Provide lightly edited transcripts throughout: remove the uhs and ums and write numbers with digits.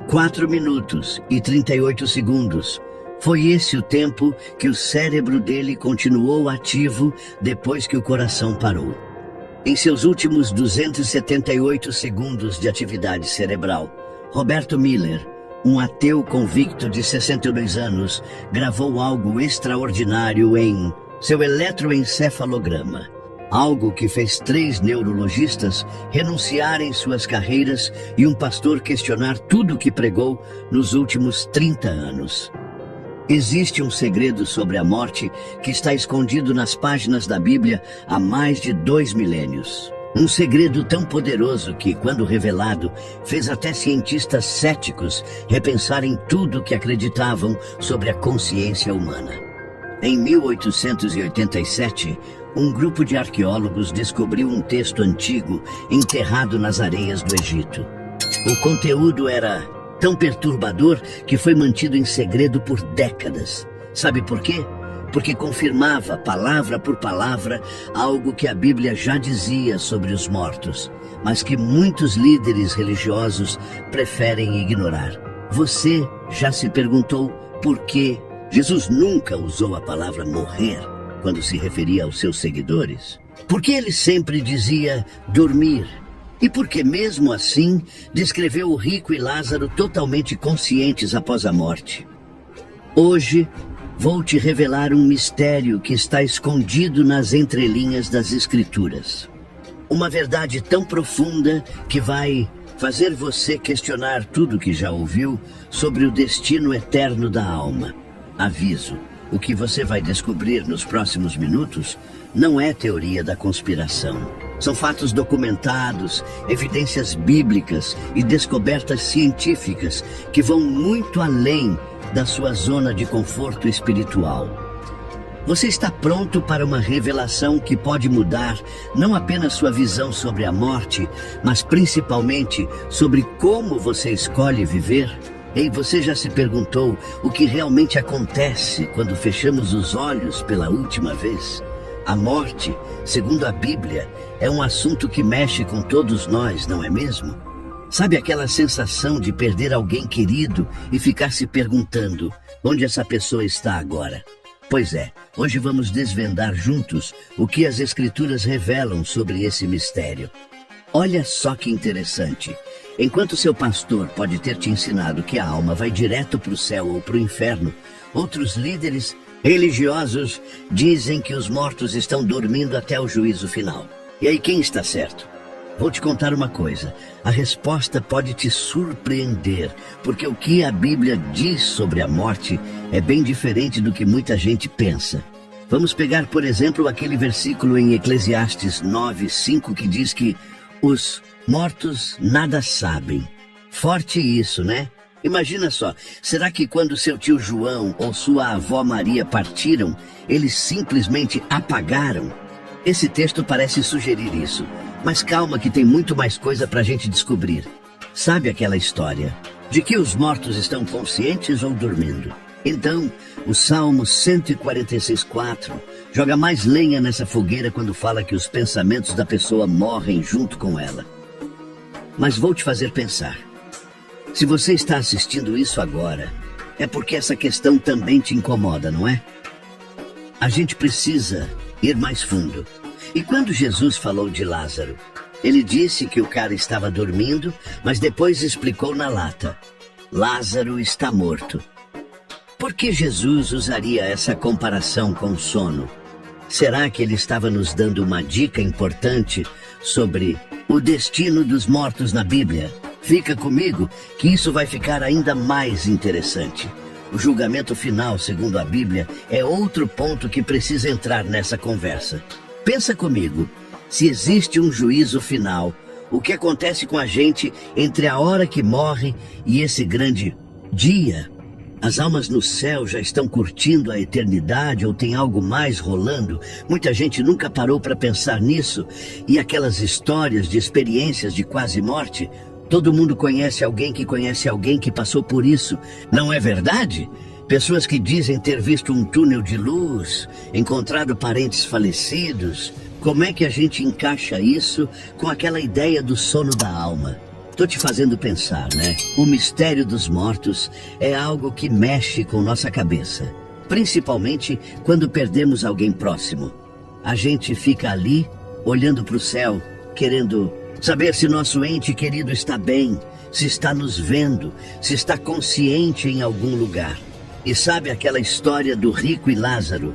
4 minutos e 38 segundos. Foi esse o tempo que o cérebro dele continuou ativo depois que o coração parou. Em seus últimos 278 segundos de atividade cerebral, Roberto Miller, um ateu convicto de 62 anos, gravou algo extraordinário em seu eletroencefalograma. Algo que fez 3 neurologistas renunciarem suas carreiras e um pastor questionar tudo o que pregou nos últimos 30 anos. Existe um segredo sobre a morte que está escondido nas páginas da Bíblia há mais de 2 milênios. Um segredo tão poderoso que, quando revelado, fez até cientistas céticos repensarem tudo o que acreditavam sobre a consciência humana. Em 1887, um grupo de arqueólogos descobriu um texto antigo enterrado nas areias do Egito. O conteúdo era tão perturbador que foi mantido em segredo por décadas. Sabe por quê? Porque confirmava, palavra por palavra, algo que a Bíblia já dizia sobre os mortos, mas que muitos líderes religiosos preferem ignorar. Você já se perguntou por que Jesus nunca usou a palavra morrer quando se referia aos seus seguidores? Por que ele sempre dizia dormir? E por que, mesmo assim, descreveu o rico e Lázaro totalmente conscientes após a morte? Hoje, vou te revelar um mistério que está escondido nas entrelinhas das Escrituras. Uma verdade tão profunda que vai fazer você questionar tudo que já ouviu sobre o destino eterno da alma. Aviso, o que você vai descobrir nos próximos minutos não é teoria da conspiração. São fatos documentados, evidências bíblicas e descobertas científicas que vão muito além da sua zona de conforto espiritual. Você está pronto para uma revelação que pode mudar não apenas sua visão sobre a morte, mas principalmente sobre como você escolhe viver? Ei, você já se perguntou o que realmente acontece quando fechamos os olhos pela última vez? A morte, segundo a Bíblia, é um assunto que mexe com todos nós, não é mesmo? Sabe aquela sensação de perder alguém querido e ficar se perguntando onde essa pessoa está agora? Pois é, hoje vamos desvendar juntos o que as Escrituras revelam sobre esse mistério. Olha só que interessante. Enquanto seu pastor pode ter te ensinado que a alma vai direto para o céu ou para o inferno, outros líderes religiosos dizem que os mortos estão dormindo até o juízo final. E aí, quem está certo? Vou te contar uma coisa. A resposta pode te surpreender, porque o que a Bíblia diz sobre a morte é bem diferente do que muita gente pensa. Vamos pegar, por exemplo, aquele versículo em Eclesiastes 9:5 que diz que os mortos nada sabem. Forte isso, né? Imagina só, será que quando seu tio João ou sua avó Maria partiram, eles simplesmente apagaram? Esse texto parece sugerir isso, mas calma que tem muito mais coisa pra gente descobrir. Sabe aquela história de que os mortos estão conscientes ou dormindo? Então, o Salmo 146:4 joga mais lenha nessa fogueira quando fala que os pensamentos da pessoa morrem junto com ela. Mas vou te fazer pensar. Se você está assistindo isso agora, é porque essa questão também te incomoda, não é? A gente precisa ir mais fundo. E quando Jesus falou de Lázaro, ele disse que o cara estava dormindo, mas depois explicou na lata: Lázaro está morto. Por que Jesus usaria essa comparação com o sono? Será que ele estava nos dando uma dica importante sobre o destino dos mortos na Bíblia? Fica comigo, que isso vai ficar ainda mais interessante. O julgamento final, segundo a Bíblia, é outro ponto que precisa entrar nessa conversa. Pensa comigo, se existe um juízo final, o que acontece com a gente entre a hora que morre e esse grande dia? As almas no céu já estão curtindo a eternidade ou tem algo mais rolando? Muita gente nunca parou para pensar nisso. E aquelas histórias de experiências de quase morte? Todo mundo conhece alguém que passou por isso, não é verdade? Pessoas que dizem ter visto um túnel de luz, encontrado parentes falecidos. Como é que a gente encaixa isso com aquela ideia do sono da alma? Tô te fazendo pensar, né? O mistério dos mortos é algo que mexe com nossa cabeça. Principalmente quando perdemos alguém próximo. A gente fica ali, olhando para o céu, querendo saber se nosso ente querido está bem, se está nos vendo, se está consciente em algum lugar. E sabe aquela história do rico e Lázaro?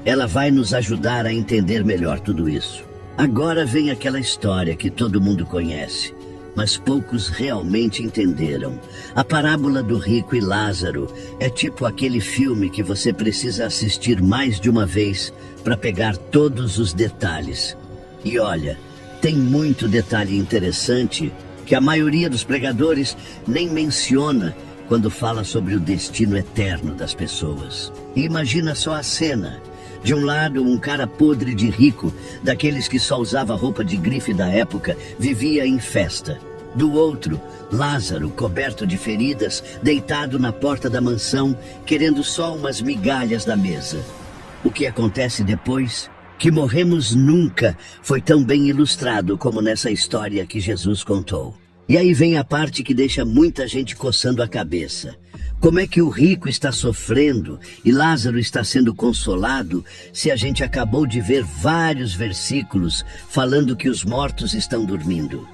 Ela vai nos ajudar a entender melhor tudo isso. Agora vem aquela história que todo mundo conhece, mas poucos realmente entenderam. A parábola do rico e Lázaro é tipo aquele filme que você precisa assistir mais de uma vez para pegar todos os detalhes. E olha, tem muito detalhe interessante que a maioria dos pregadores nem menciona quando fala sobre o destino eterno das pessoas. E imagina só a cena. De um lado, um cara podre de rico, daqueles que só usava roupa de grife da época, vivia em festa. Do outro, Lázaro, coberto de feridas, deitado na porta da mansão, querendo só umas migalhas da mesa. O que acontece depois? Que morremos nunca foi tão bem ilustrado como nessa história que Jesus contou. E aí vem a parte que deixa muita gente coçando a cabeça. Como é que o rico está sofrendo e Lázaro está sendo consolado se a gente acabou de ver vários versículos falando que os mortos estão dormindo?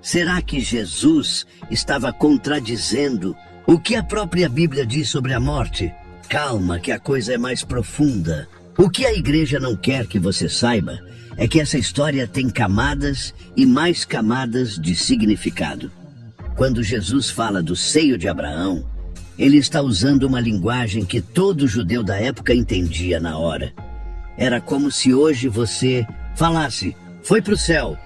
Será que Jesus estava contradizendo o que a própria Bíblia diz sobre a morte? Calma, que a coisa é mais profunda. O que a igreja não quer que você saiba é que essa história tem camadas e mais camadas de significado. Quando Jesus fala do seio de Abraão, ele está usando uma linguagem que todo judeu da época entendia na hora. Era como se hoje você falasse, foi para o céu.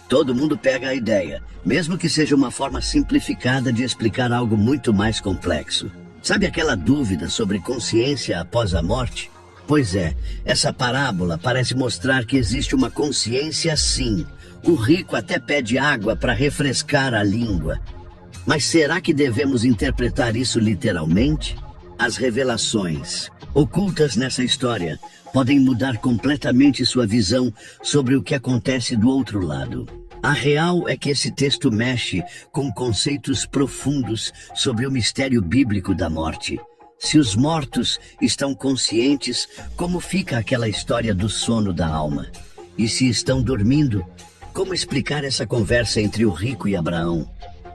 Todo mundo pega a ideia, mesmo que seja uma forma simplificada de explicar algo muito mais complexo. Sabe aquela dúvida sobre consciência após a morte? Pois é, essa parábola parece mostrar que existe uma consciência sim. O rico até pede água para refrescar a língua. Mas será que devemos interpretar isso literalmente? As revelações ocultas nessa história podem mudar completamente sua visão sobre o que acontece do outro lado. A real é que esse texto mexe com conceitos profundos sobre o mistério bíblico da morte. Se os mortos estão conscientes, como fica aquela história do sono da alma? E se estão dormindo, como explicar essa conversa entre o rico e Abraão?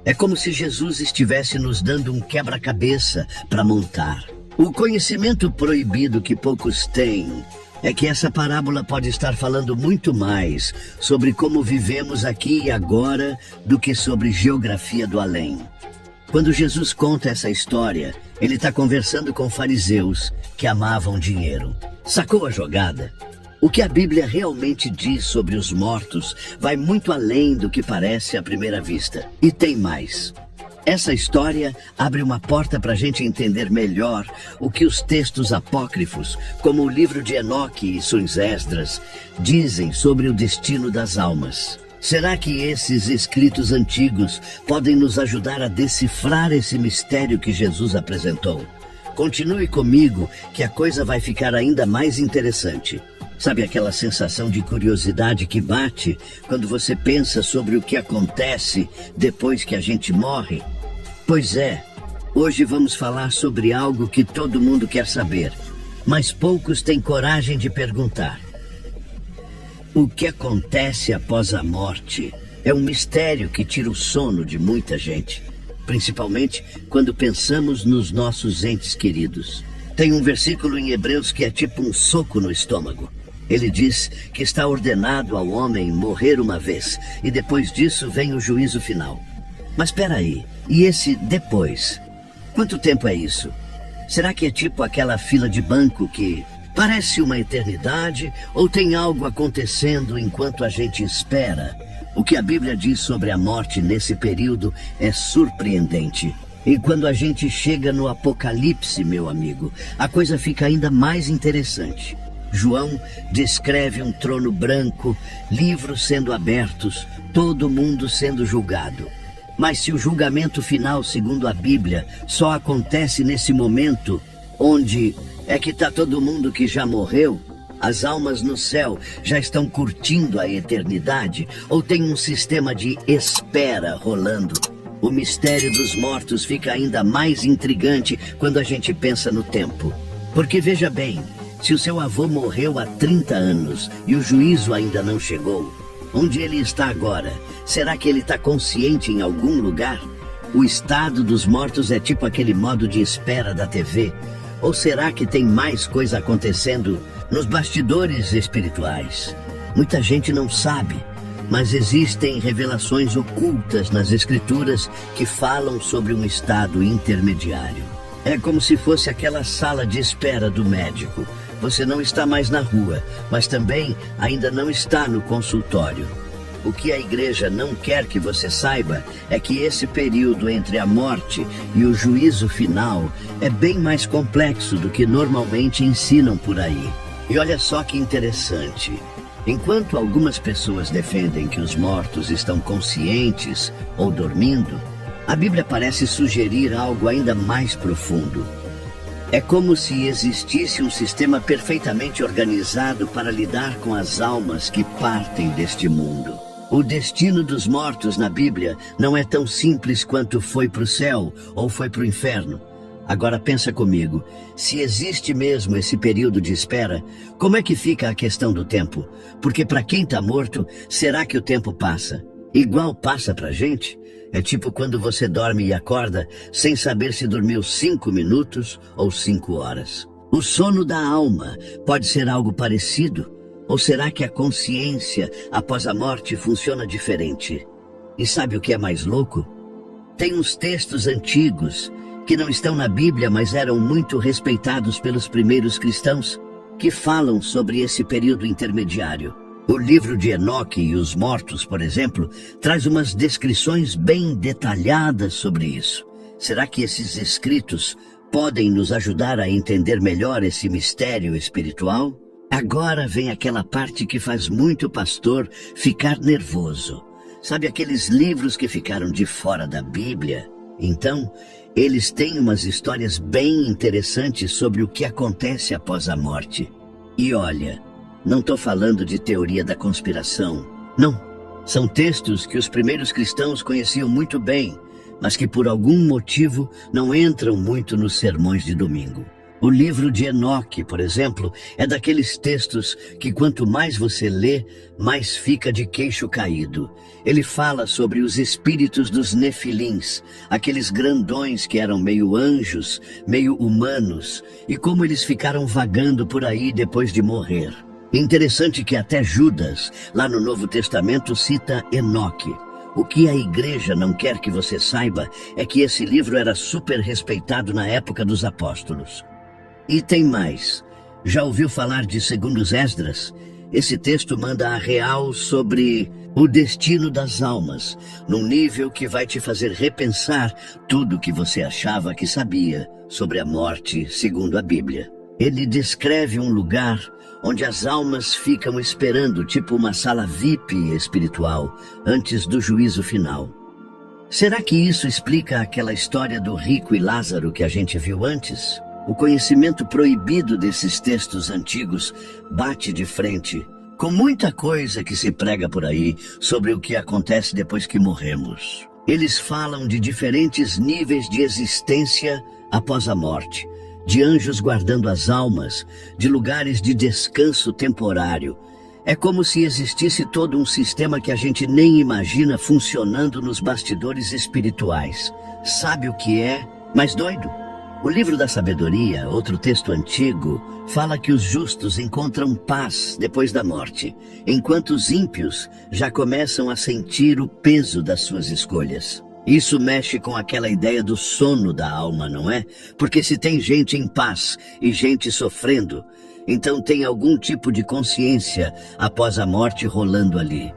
É como se Jesus estivesse nos dando um quebra-cabeça para montar. O conhecimento proibido que poucos têm é que essa parábola pode estar falando muito mais sobre como vivemos aqui e agora do que sobre geografia do além. Quando Jesus conta essa história, ele está conversando com fariseus que amavam dinheiro. Sacou a jogada? O que a Bíblia realmente diz sobre os mortos vai muito além do que parece à primeira vista. E tem mais. Essa história abre uma porta para a gente entender melhor o que os textos apócrifos, como o livro de Enoque e Suns Esdras, dizem sobre o destino das almas. Será que esses escritos antigos podem nos ajudar a decifrar esse mistério que Jesus apresentou? Continue comigo que a coisa vai ficar ainda mais interessante. Sabe aquela sensação de curiosidade que bate quando você pensa sobre o que acontece depois que a gente morre? Pois é, hoje vamos falar sobre algo que todo mundo quer saber, mas poucos têm coragem de perguntar. O que acontece após a morte é um mistério que tira o sono de muita gente, principalmente quando pensamos nos nossos entes queridos. Tem um versículo em Hebreus que é tipo um soco no estômago. Ele diz que está ordenado ao homem morrer uma vez e depois disso vem o juízo final. Mas espera aí, e esse depois? Quanto tempo é isso? Será que é tipo aquela fila de banco que parece uma eternidade ou tem algo acontecendo enquanto a gente espera? O que a Bíblia diz sobre a morte nesse período é surpreendente. E quando a gente chega no Apocalipse, meu amigo, a coisa fica ainda mais interessante. João descreve um trono branco, livros sendo abertos, todo mundo sendo julgado. Mas se o julgamento final, segundo a Bíblia, só acontece nesse momento, onde é que está todo mundo que já morreu? As almas no céu já estão curtindo a eternidade ou tem um sistema de espera rolando? O mistério dos mortos fica ainda mais intrigante quando a gente pensa no tempo. Porque veja bem, se o seu avô morreu há 30 anos e o juízo ainda não chegou, onde ele está agora? Será que ele está consciente em algum lugar? O estado dos mortos é tipo aquele modo de espera da TV? Ou será que tem mais coisa acontecendo nos bastidores espirituais? Muita gente não sabe, mas existem revelações ocultas nas escrituras que falam sobre um estado intermediário. É como se fosse aquela sala de espera do médico. Você não está mais na rua, mas também ainda não está no consultório. O que a igreja não quer que você saiba é que esse período entre a morte e o juízo final é bem mais complexo do que normalmente ensinam por aí. E olha só que interessante. Enquanto algumas pessoas defendem que os mortos estão conscientes ou dormindo, a Bíblia parece sugerir algo ainda mais profundo. É como se existisse um sistema perfeitamente organizado para lidar com as almas que partem deste mundo. O destino dos mortos na Bíblia não é tão simples quanto foi para o céu ou foi para o inferno. Agora pensa comigo, se existe mesmo esse período de espera, como é que fica a questão do tempo? Porque para quem está morto, será que o tempo passa? Igual passa para a gente? É tipo quando você dorme e acorda sem saber se dormiu 5 minutos ou 5 horas. O sono da alma pode ser algo parecido? Ou será que a consciência após a morte funciona diferente? E sabe o que é mais louco? Tem uns textos antigos que não estão na Bíblia, mas eram muito respeitados pelos primeiros cristãos, que falam sobre esse período intermediário. O livro de Enoque e os mortos, por exemplo, traz umas descrições bem detalhadas sobre isso. Será que esses escritos podem nos ajudar a entender melhor esse mistério espiritual? Agora vem aquela parte que faz muito pastor ficar nervoso. Sabe aqueles livros que ficaram de fora da Bíblia? Então, eles têm umas histórias bem interessantes sobre o que acontece após a morte. E olha, não estou falando de teoria da conspiração. Não, são textos que os primeiros cristãos conheciam muito bem, mas que por algum motivo não entram muito nos sermões de domingo. O livro de Enoque, por exemplo, é daqueles textos que quanto mais você lê, mais fica de queixo caído. Ele fala sobre os espíritos dos nefilins, aqueles grandões que eram meio anjos, meio humanos, e como eles ficaram vagando por aí depois de morrer. Interessante que até Judas, lá no Novo Testamento, cita Enoque. O que a igreja não quer que você saiba é que esse livro era super respeitado na época dos apóstolos. E tem mais. Já ouviu falar de 2 Esdras? Esse texto manda a real sobre o destino das almas, num nível que vai te fazer repensar tudo o que você achava que sabia sobre a morte, segundo a Bíblia. Ele descreve um lugar onde as almas ficam esperando, tipo uma sala VIP espiritual, antes do juízo final. Será que isso explica aquela história do rico e Lázaro que a gente viu antes? O conhecimento proibido desses textos antigos bate de frente com muita coisa que se prega por aí sobre o que acontece depois que morremos. Eles falam de diferentes níveis de existência após a morte, de anjos guardando as almas, de lugares de descanso temporário. É como se existisse todo um sistema que a gente nem imagina funcionando nos bastidores espirituais. Sabe o que é mais doido? O livro da sabedoria, outro texto antigo, fala que os justos encontram paz depois da morte, enquanto os ímpios já começam a sentir o peso das suas escolhas. Isso mexe com aquela ideia do sono da alma, não é? Porque se tem gente em paz e gente sofrendo, então tem algum tipo de consciência após a morte rolando ali.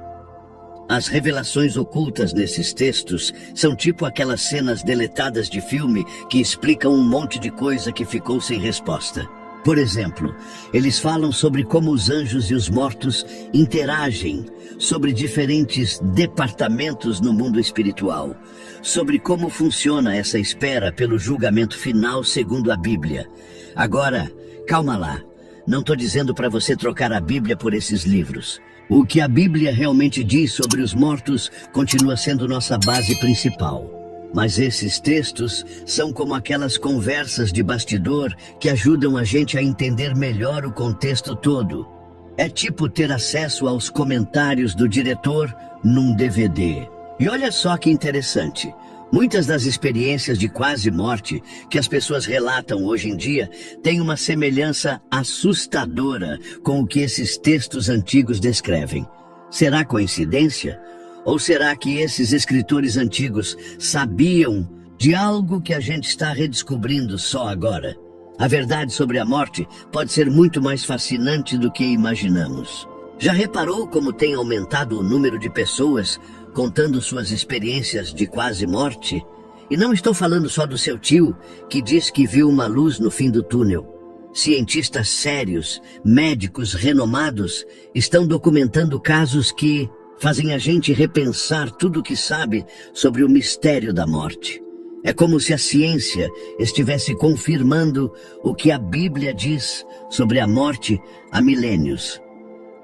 As revelações ocultas nesses textos são tipo aquelas cenas deletadas de filme que explicam um monte de coisa que ficou sem resposta. Por exemplo, eles falam sobre como os anjos e os mortos interagem, sobre diferentes departamentos no mundo espiritual, sobre como funciona essa espera pelo julgamento final segundo a Bíblia. Agora, calma lá. não estou dizendo para você trocar a Bíblia por esses livros. O que a Bíblia realmente diz sobre os mortos continua sendo nossa base principal. Mas esses textos são como aquelas conversas de bastidor que ajudam a gente a entender melhor o contexto todo. É tipo ter acesso aos comentários do diretor num DVD. E olha só que interessante. Muitas das experiências de quase morte que as pessoas relatam hoje em dia têm uma semelhança assustadora com o que esses textos antigos descrevem. Será coincidência? Ou será que esses escritores antigos sabiam de algo que a gente está redescobrindo só agora? A verdade sobre a morte pode ser muito mais fascinante do que imaginamos. Já reparou como tem aumentado o número de pessoas contando suas experiências de quase morte? E não estou falando só do seu tio, que diz que viu uma luz no fim do túnel. Cientistas sérios, médicos renomados, estão documentando casos que fazem a gente repensar tudo o que sabe sobre o mistério da morte. É como se a ciência estivesse confirmando o que a Bíblia diz sobre a morte há milênios.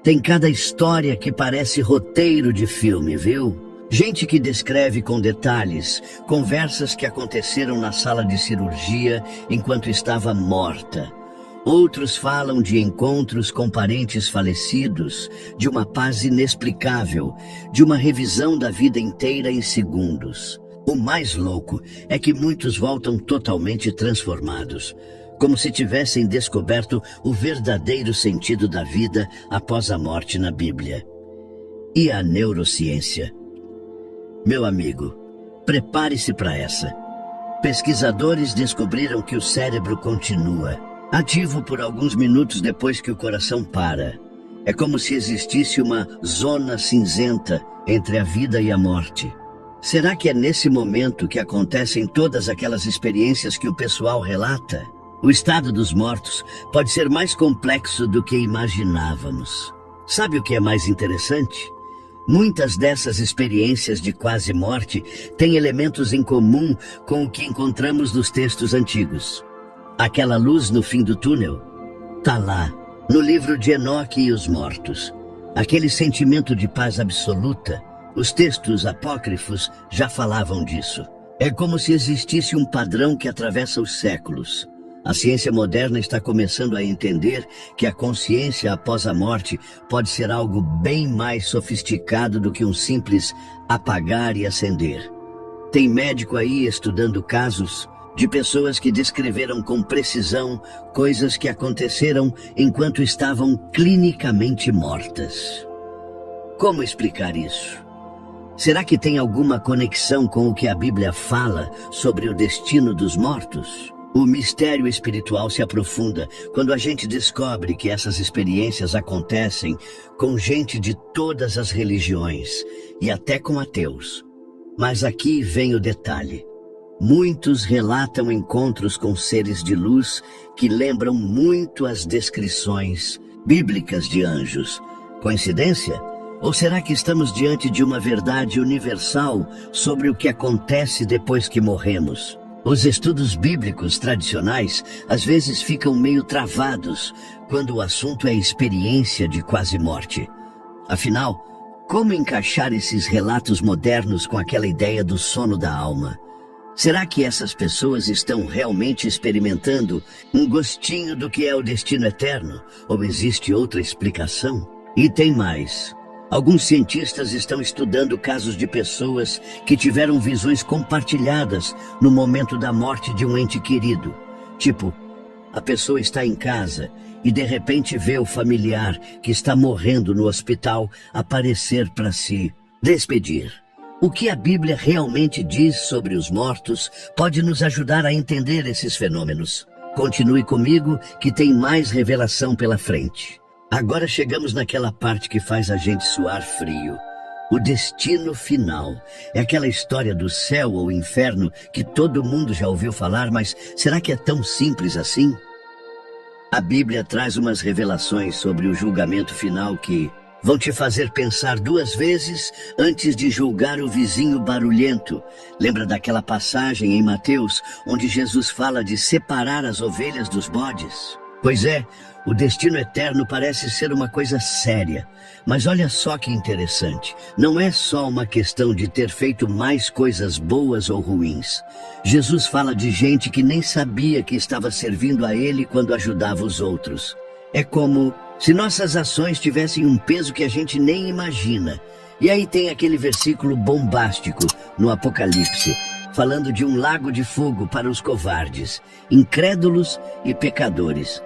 Tem cada história que parece roteiro de filme, viu? Gente que descreve com detalhes conversas que aconteceram na sala de cirurgia enquanto estava morta. Outros falam de encontros com parentes falecidos, de uma paz inexplicável, de uma revisão da vida inteira em segundos. O mais louco é que muitos voltam totalmente transformados, como se tivessem descoberto o verdadeiro sentido da vida após a morte na Bíblia. E a neurociência? Meu amigo, prepare-se para essa. Pesquisadores descobriram que o cérebro continua ativo por alguns minutos depois que o coração para. É como se existisse uma zona cinzenta entre a vida e a morte. Será que é nesse momento que acontecem todas aquelas experiências que o pessoal relata? O estado dos mortos pode ser mais complexo do que imaginávamos. Sabe o que é mais interessante? Muitas dessas experiências de quase morte têm elementos em comum com o que encontramos nos textos antigos. Aquela luz no fim do túnel está lá, no livro de Enoque e os mortos. Aquele sentimento de paz absoluta, os textos apócrifos já falavam disso. É como se existisse um padrão que atravessa os séculos. A ciência moderna está começando a entender que a consciência após a morte pode ser algo bem mais sofisticado do que um simples apagar e acender. Tem médico aí estudando casos de pessoas que descreveram com precisão coisas que aconteceram enquanto estavam clinicamente mortas. Como explicar isso? Será que tem alguma conexão com o que a Bíblia fala sobre o destino dos mortos? O mistério espiritual se aprofunda quando a gente descobre que essas experiências acontecem com gente de todas as religiões e até com ateus. Mas aqui vem o detalhe. Muitos relatam encontros com seres de luz que lembram muito as descrições bíblicas de anjos. Coincidência? Ou será que estamos diante de uma verdade universal sobre o que acontece depois que morremos? Os estudos bíblicos tradicionais às vezes ficam meio travados quando o assunto é experiência de quase morte. Afinal, como encaixar esses relatos modernos com aquela ideia do sono da alma? Será que essas pessoas estão realmente experimentando um gostinho do que é o destino eterno? Ou existe outra explicação? E tem mais. Alguns cientistas estão estudando casos de pessoas que tiveram visões compartilhadas no momento da morte de um ente querido. Tipo, a pessoa está em casa e de repente vê o familiar que está morrendo no hospital aparecer para se despedir. O que a Bíblia realmente diz sobre os mortos pode nos ajudar a entender esses fenômenos. Continue comigo que tem mais revelação pela frente. Agora chegamos naquela parte que faz a gente suar frio. O destino final. É aquela história do céu ou inferno que todo mundo já ouviu falar, mas será que é tão simples assim? A Bíblia traz umas revelações sobre o julgamento final que vão te fazer pensar duas vezes antes de julgar o vizinho barulhento. Lembra daquela passagem em Mateus, onde Jesus fala de separar as ovelhas dos bodes? Pois é, o destino eterno parece ser uma coisa séria. Mas olha só que interessante. Não é só uma questão de ter feito mais coisas boas ou ruins. Jesus fala de gente que nem sabia que estava servindo a Ele quando ajudava os outros. É como se nossas ações tivessem um peso que a gente nem imagina. E aí tem aquele versículo bombástico no Apocalipse, falando de um lago de fogo para os covardes, incrédulos e pecadores.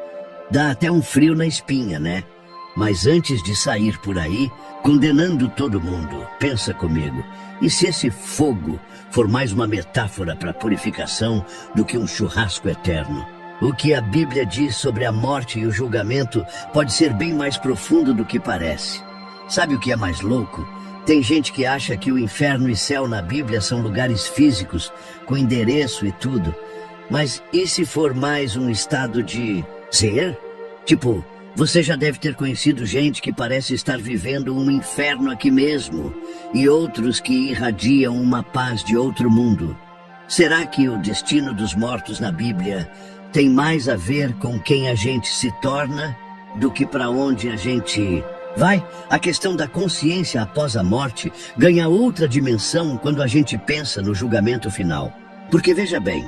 Dá até um frio na espinha, né? Mas antes de sair por aí, condenando todo mundo, pensa comigo, e se esse fogo for mais uma metáfora para a purificação do que um churrasco eterno? O que a Bíblia diz sobre a morte e o julgamento pode ser bem mais profundo do que parece. Sabe o que é mais louco? Tem gente que acha que o inferno e céu na Bíblia são lugares físicos, com endereço e tudo. Mas e se for mais um estado de ser? Tipo, você já deve ter conhecido gente que parece estar vivendo um inferno aqui mesmo, e outros que irradiam uma paz de outro mundo. Será que o destino dos mortos na Bíblia tem mais a ver com quem a gente se torna do que para onde a gente vai? A questão da consciência após a morte ganha outra dimensão quando a gente pensa no julgamento final. Porque veja bem,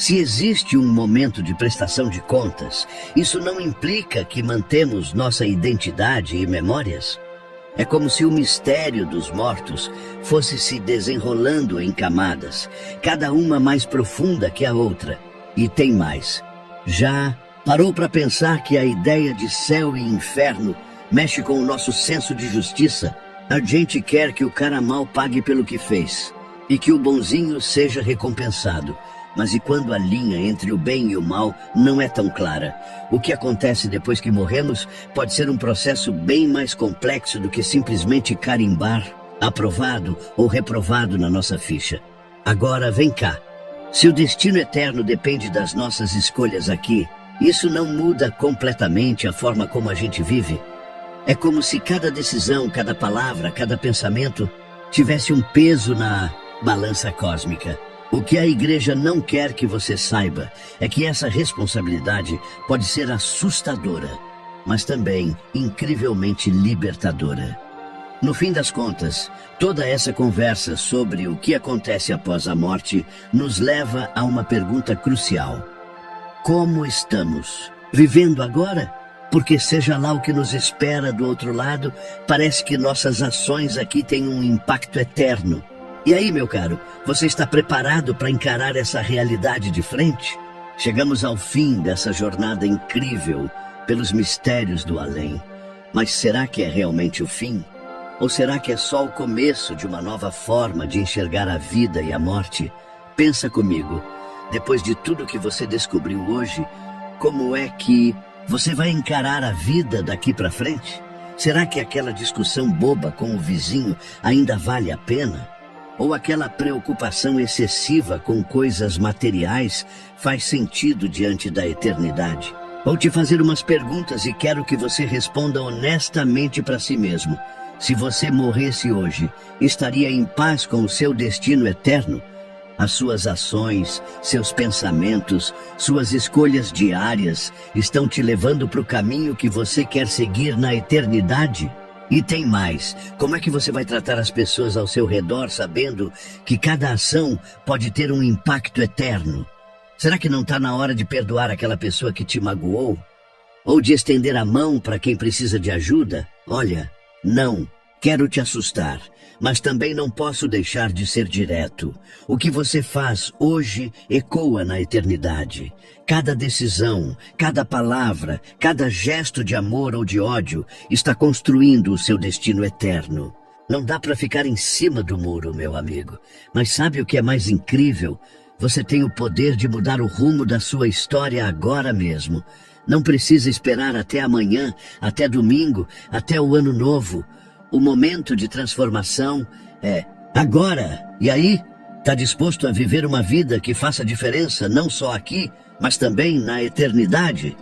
se existe um momento de prestação de contas, isso não implica que mantemos nossa identidade e memórias. É como se o mistério dos mortos fosse se desenrolando em camadas, cada uma mais profunda que a outra. E tem mais. Já parou para pensar que a ideia de céu e inferno mexe com o nosso senso de justiça? A gente quer que o cara mal pague pelo que fez e que o bonzinho seja recompensado. Mas e quando a linha entre o bem e o mal não é tão clara? O que acontece depois que morremos pode ser um processo bem mais complexo do que simplesmente carimbar aprovado ou reprovado na nossa ficha. Agora vem cá. Se o destino eterno depende das nossas escolhas aqui, isso não muda completamente a forma como a gente vive? É como se cada decisão, cada palavra, cada pensamento tivesse um peso na balança cósmica. O que a igreja não quer que você saiba é que essa responsabilidade pode ser assustadora, mas também incrivelmente libertadora. No fim das contas, toda essa conversa sobre o que acontece após a morte nos leva a uma pergunta crucial. Como estamos? Vivendo agora? Porque seja lá o que nos espera do outro lado, parece que nossas ações aqui têm um impacto eterno. E aí, meu caro, você está preparado para encarar essa realidade de frente? Chegamos ao fim dessa jornada incrível pelos mistérios do além. Mas será que é realmente o fim? Ou será que é só o começo de uma nova forma de enxergar a vida e a morte? Pensa comigo, depois de tudo que você descobriu hoje, como é que você vai encarar a vida daqui para frente? Será que aquela discussão boba com o vizinho ainda vale a pena? Ou aquela preocupação excessiva com coisas materiais faz sentido diante da eternidade? Vou te fazer umas perguntas e quero que você responda honestamente para si mesmo. Se você morresse hoje, estaria em paz com o seu destino eterno? As suas ações, seus pensamentos, suas escolhas diárias estão te levando para o caminho que você quer seguir na eternidade? E tem mais, como é que você vai tratar as pessoas ao seu redor sabendo que cada ação pode ter um impacto eterno? Será que não está na hora de perdoar aquela pessoa que te magoou? Ou de estender a mão para quem precisa de ajuda? Olha, não quero te assustar, mas também não posso deixar de ser direto. O que você faz hoje ecoa na eternidade. Cada decisão, cada palavra, cada gesto de amor ou de ódio está construindo o seu destino eterno. Não dá para ficar em cima do muro, meu amigo. Mas sabe o que é mais incrível? Você tem o poder de mudar o rumo da sua história agora mesmo. Não precisa esperar até amanhã, até domingo, até o ano novo. O momento de transformação é agora. E aí, está disposto a viver uma vida que faça diferença não só aqui, mas também na eternidade?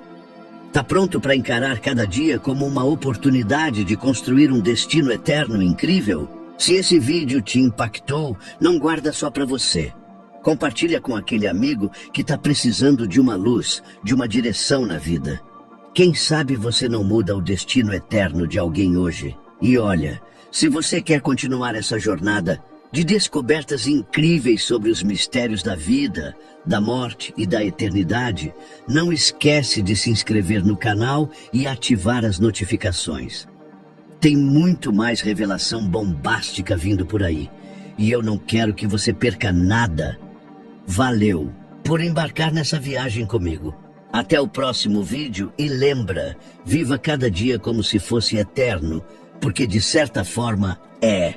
Está pronto para encarar cada dia como uma oportunidade de construir um destino eterno incrível? Se esse vídeo te impactou, não guarda só para você. Compartilha com aquele amigo que está precisando de uma luz, de uma direção na vida. Quem sabe você não muda o destino eterno de alguém hoje? E olha, se você quer continuar essa jornada de descobertas incríveis sobre os mistérios da vida, da morte e da eternidade, não esquece de se inscrever no canal e ativar as notificações. Tem muito mais revelação bombástica vindo por aí, e eu não quero que você perca nada. Valeu por embarcar nessa viagem comigo. Até o próximo vídeo e lembra, viva cada dia como se fosse eterno, porque de certa forma é.